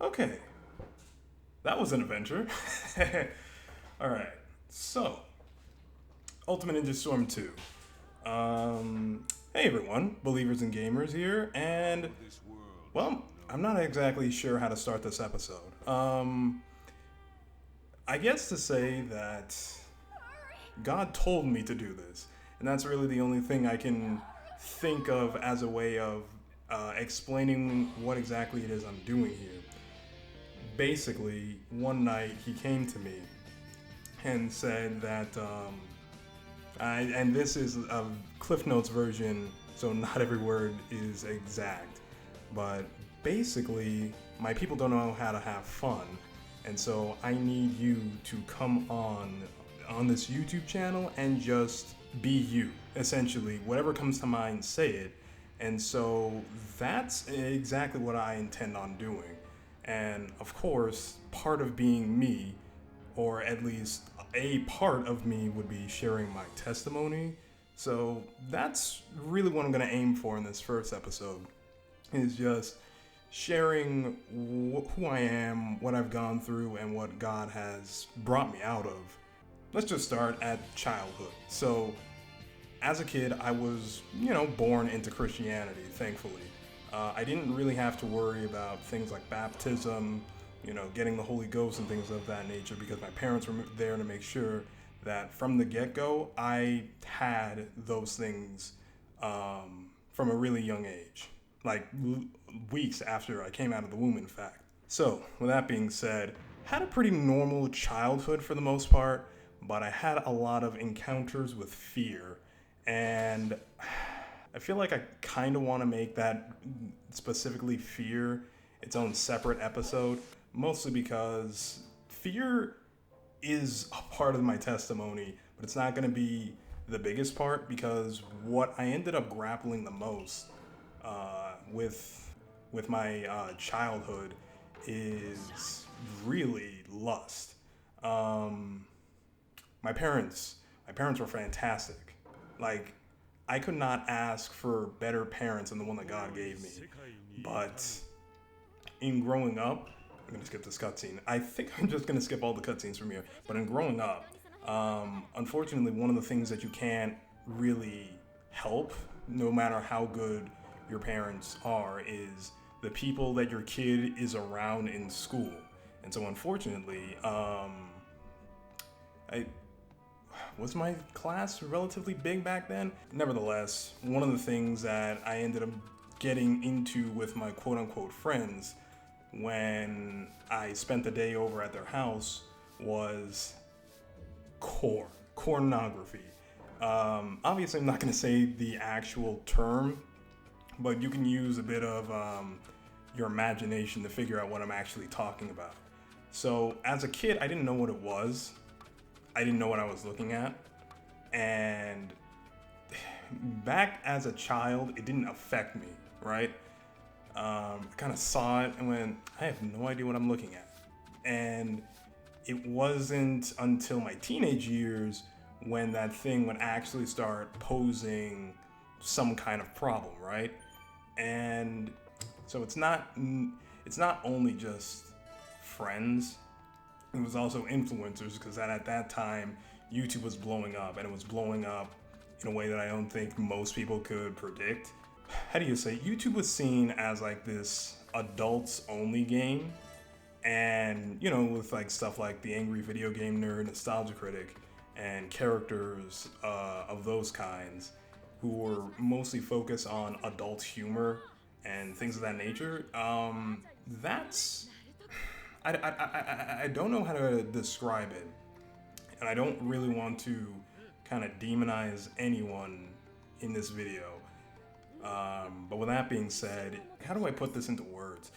Okay, that was an adventure. All right, so Ultimate Ninja Storm 2. Hey everyone, believers and gamers here, and well, I'm not exactly sure how to start this episode. I guess to say that God told me to do this, and that's really the only thing I can think of as a way of explaining what exactly it is I'm doing here. Basically, one night he came to me and said that, and this is a Cliff Notes version, so not every word is exact, but basically, my people don't know how to have fun, and so I need you to come on this YouTube channel and just be you. Essentially, whatever comes to mind, say it. And so that's exactly what I intend on doing. And of course, part of being me, or at least a part of me, would be sharing my testimony. So that's really what I'm going to aim for in this first episode, is just sharing who I am, what I've gone through, and what God has brought me out of. Let's just start at childhood. So, as a kid, I was, born into Christianity, thankfully. I didn't really have to worry about things like baptism, getting the Holy Ghost and things of that nature because my parents were there to make sure that from the get go, I had those things from a really young age, like weeks after I came out of the womb, in fact. So, with that being said, had a pretty normal childhood for the most part, but I had a lot of encounters with fear. And I feel like I kind of want to make that, specifically fear, its own separate episode, mostly because fear is a part of my testimony, but it's not going to be the biggest part because what I ended up grappling the most with my childhood is really lust. Um, my parents were fantastic. Like, I could not ask for better parents than the one that God gave me. But in growing up, I'm gonna skip this cutscene. I think I'm just gonna skip all the cutscenes from here. But in growing up, unfortunately, one of the things that you can't really help, no matter how good your parents are, is the people that your kid is around in school. And so, unfortunately, I was my class relatively big back then? Nevertheless, one of the things that I ended up getting into with my quote unquote friends when I spent the day over at their house was cornography. Obviously, I'm not going to say the actual term, but you can use a bit of your imagination to figure out what I'm actually talking about. So, as a kid, I didn't know what it was. I didn't know what I was looking at. And back as a child, it didn't affect me, right? I kind of saw it and went, I have no idea what I'm looking at. And it wasn't until my teenage years when that thing would actually start posing some kind of problem, right? And so it's not only just friends, it was also influencers because at that time YouTube was blowing up, and it was blowing up in a way that I don't think most people could predict. How do you say? YouTube was seen as like this adults only game, and with like stuff like the Angry Video Game Nerd, Nostalgia Critic, and characters of those kinds who were mostly focused on adult humor and things of that nature. That's I don't know how to describe it, and I don't really want to kind of demonize anyone in this video. But with that being said, how do I put this into words?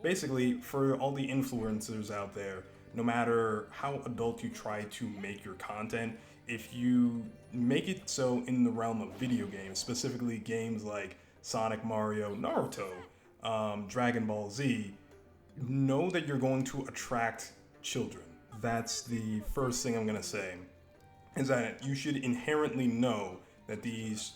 Basically, for all the influencers out there, no matter how adult you try to make your content, if you make it so in the realm of video games, specifically games like Sonic, Mario, Naruto, Dragon Ball Z, know that you're going to attract children. That's the first thing I'm going to say, is that you should inherently know that these,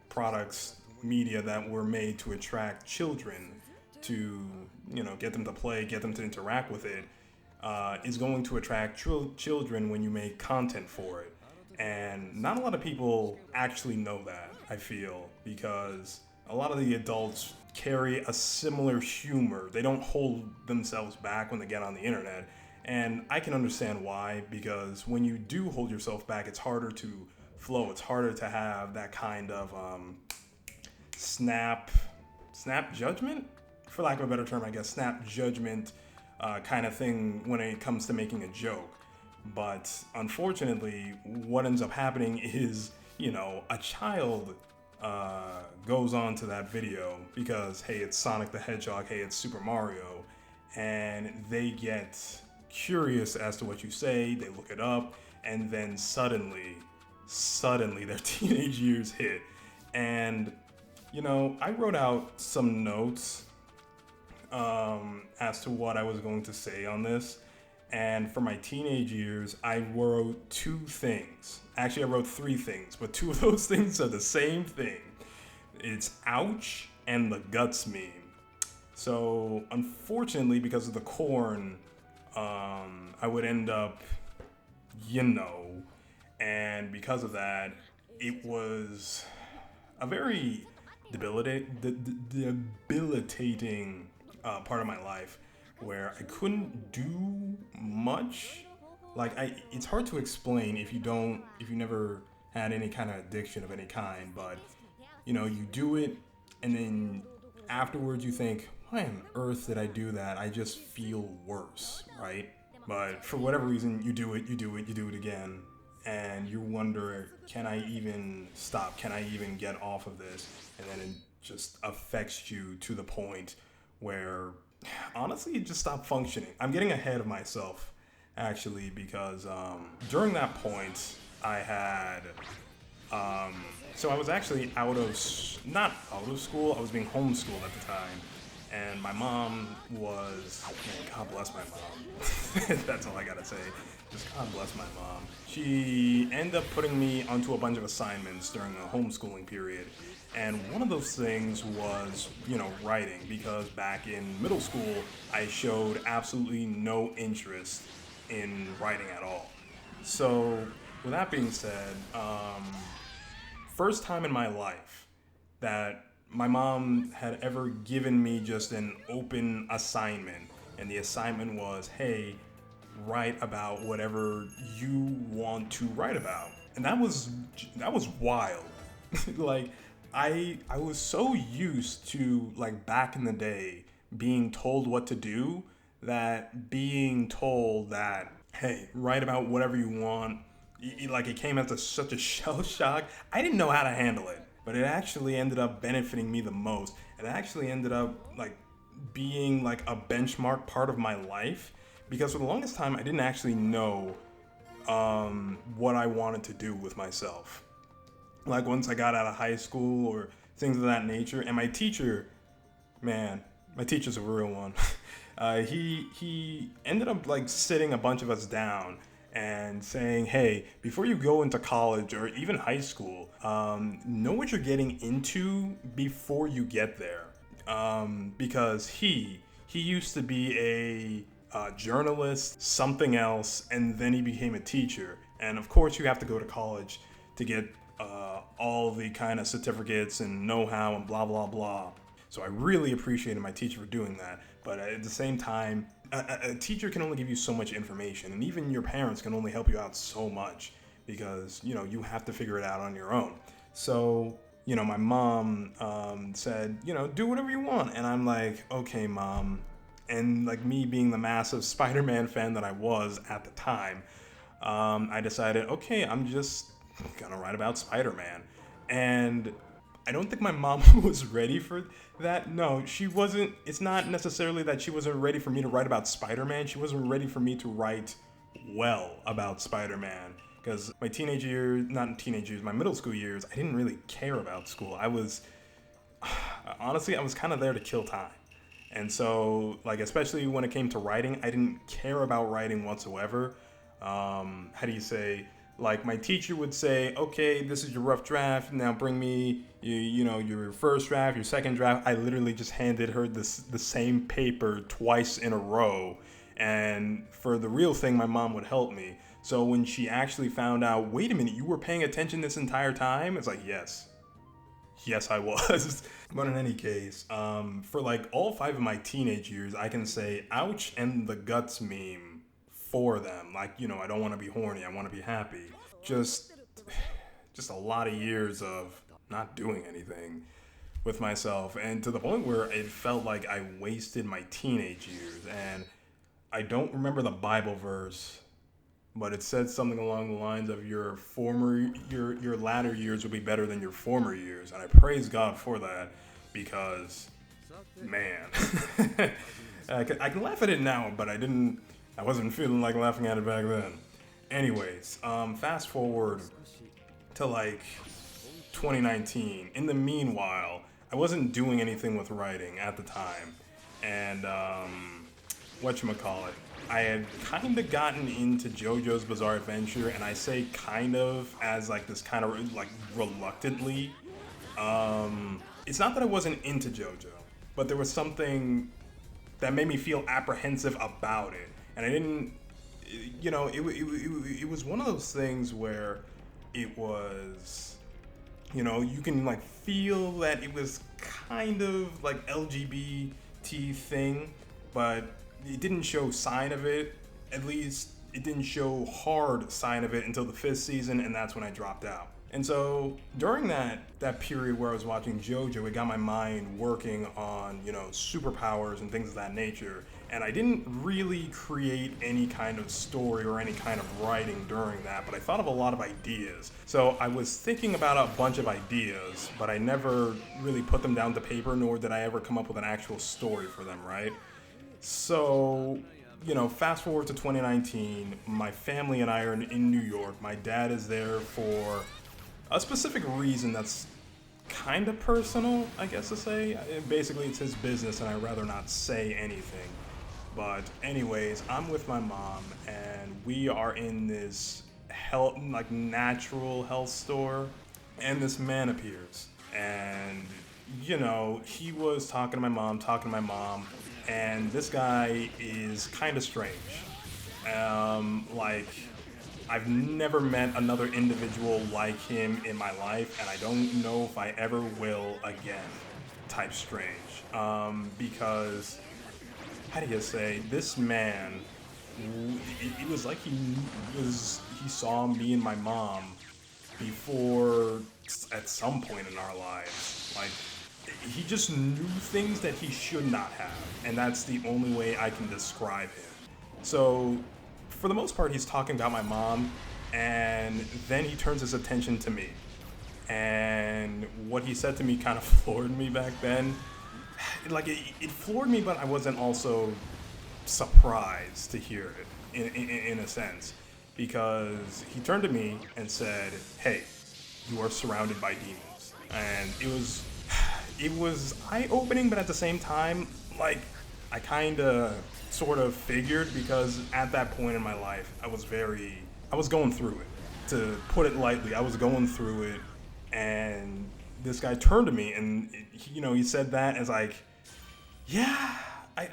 products, media that were made to attract children to, get them to play, get them to interact with it, is going to attract children when you make content for it. And not a lot of people actually know that, I feel, because a lot of the adults carry a similar humor. They don't hold themselves back when they get on the internet. And I can understand why, because when you do hold yourself back, it's harder to flow. It's harder to have that kind of snap judgment, for lack of a better term, I guess, snap judgment kind of thing when it comes to making a joke. But unfortunately, what ends up happening is, a child goes on to that video because, hey, it's Sonic the Hedgehog, hey, it's Super Mario, and they get curious as to what you say, they look it up, and then suddenly their teenage years hit. And, I wrote out some notes as to what I was going to say on this. And for my teenage years, I wrote two things. Actually, I wrote three things, but two of those things are the same thing. It's ouch and the guts meme. So unfortunately, because of the corn, I would end up, and because of that, it was a very debilitating part of my life where I couldn't do much. It's hard to explain if you never had any kind of addiction of any kind, but you do it and then afterwards you think, why on earth did I do that? I just feel worse, right? But for whatever reason, you do it again, and you wonder, can I even stop? Can I even get off of this? And then it just affects you to the point where, honestly, you just stop functioning. I'm getting ahead of myself, actually, because during that point, I had, so I was actually not out of school, I was being homeschooled at the time. And my mom was, God bless my mom. That's all I gotta say. Just God bless my mom. She ended up putting me onto a bunch of assignments during the homeschooling period. And one of those things was, writing, because back in middle school, I showed absolutely no interest in writing at all. So with that being said, first time in my life that my mom had ever given me just an open assignment, and the assignment was, hey, write about whatever you want to write about. And that was wild. I was so used to, back in the day, being told what to do, that being told that, hey, write about whatever you want, it came as such a shell shock. I didn't know how to handle it. But it actually ended up benefiting me the most. It actually ended up being a benchmark part of my life, because for the longest time I didn't actually know what I wanted to do with myself. Once I got out of high school or things of that nature, and my teacher, man, my teacher's a real one. He ended up sitting a bunch of us down and saying, hey, before you go into college or even high school, know what you're getting into before you get there. Because he used to be a journalist, something else, and then he became a teacher. And of course you have to go to college to get all the kind of certificates and know-how and blah, blah, blah. So I really appreciated my teacher for doing that. But at the same time, a teacher can only give you so much information, and even your parents can only help you out so much, because you have to figure it out on your own. So my mom said, do whatever you want, and I'm like, okay, Mom. And me being the massive Spider-Man fan that I was at the time, I decided, okay, I'm just gonna write about Spider-Man. And I don't think my mom was ready for that. No, she wasn't. It's not necessarily that she wasn't ready for me to write about Spider-Man. She wasn't ready for me to write well about Spider-Man. Because my my middle school years, I didn't really care about school. Honestly, I was kind of there to kill time. And so, especially when it came to writing, I didn't care about writing whatsoever. Like my teacher would say, okay, this is your rough draft. Now bring me, your first draft, your second draft. I literally just handed her the same paper twice in a row. And for the real thing, my mom would help me. So when she actually found out, wait a minute, you were paying attention this entire time? It's like, yes. Yes, I was. But in any case, for like all 5 of my teenage years, I can say ouch and the guts meme for them. Like, I don't want to be horny, I want to be happy. Just a lot of years of not doing anything with myself, and to the point where it felt like I wasted my teenage years. And I don't remember the Bible verse, but it said something along the lines of your latter years will be better than your former years. And I praise God for that, because man, I can laugh at it now, but I wasn't feeling like laughing at it back then. Anyways, fast forward to like 2019. In the meanwhile, I wasn't doing anything with writing at the time, and whatchamacallit, I had kind of gotten into JoJo's Bizarre Adventure, and I say kind of as like this kind of like reluctantly. It's not that I wasn't into JoJo, but there was something that made me feel apprehensive about it, and I didn't. It was one of those things where it was, you can like feel that it was kind of like LGBT thing, but it didn't show sign of it. At least it didn't show hard sign of it until the 5th season, and that's when I dropped out. And so during that period where I was watching JoJo, it got my mind working on, superpowers and things of that nature. And I didn't really create any kind of story or any kind of writing during that, but I thought of a lot of ideas. So I was thinking about a bunch of ideas, but I never really put them down to paper, nor did I ever come up with an actual story for them, right? So, fast forward to 2019, my family and I are in New York. My dad is there for a specific reason that's kind of personal, I guess to say. Basically, it's his business, and I'd rather not say anything. But anyways, I'm with my mom, and we are in this natural health store, and this man appears. And, he was talking to my mom, and this guy is kind of strange. I've never met another individual like him in my life, and I don't know if I ever will again. Type strange. Because, how do you say, this man, it was like he saw me and my mom before at some point in our lives. Like, he just knew things that he should not have, and that's the only way I can describe him. So, for the most part, he's talking about my mom, and then he turns his attention to me. And what he said to me kind of floored me back then. It floored me, but I wasn't also surprised to hear it, in a sense. Because he turned to me and said, hey, you are surrounded by demons. And it was eye-opening, but at the same time, I kind of sort of figured, because at that point in my life, I was going through it. To put it lightly, I was going through it, and this guy turned to me, and he said that as like, yeah, I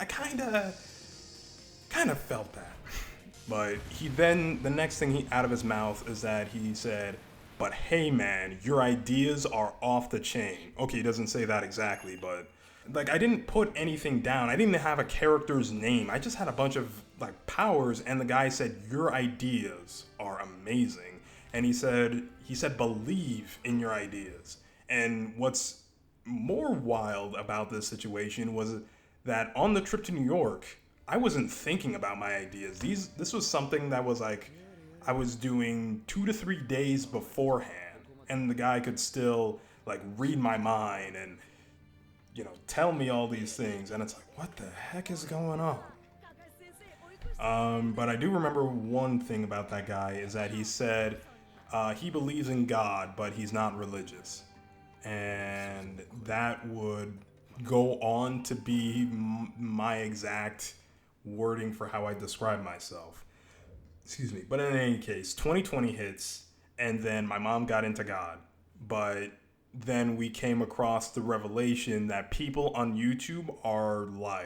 kind of felt that. But the next thing out of his mouth is that he said, but hey man, your ideas are off the chain. Okay, he doesn't say that exactly, but I didn't put anything down. I didn't have a character's name. I just had a bunch of powers, and the guy said, your ideas are amazing. And he said believe in your ideas. And what's more wild about this situation was that on the trip to New York, I wasn't thinking about my ideas. This was something that was I was doing 2 to 3 days beforehand, and the guy could still read my mind and tell me all these things, and it's what the heck is going on? But I do remember one thing about that guy is that he said he believes in God, but he's not religious, and that would go on to be my exact wording for how I describe myself. Excuse me. But in any case, 2020 hits, and then my mom got into God. But then we came across the revelation that people on YouTube are liars.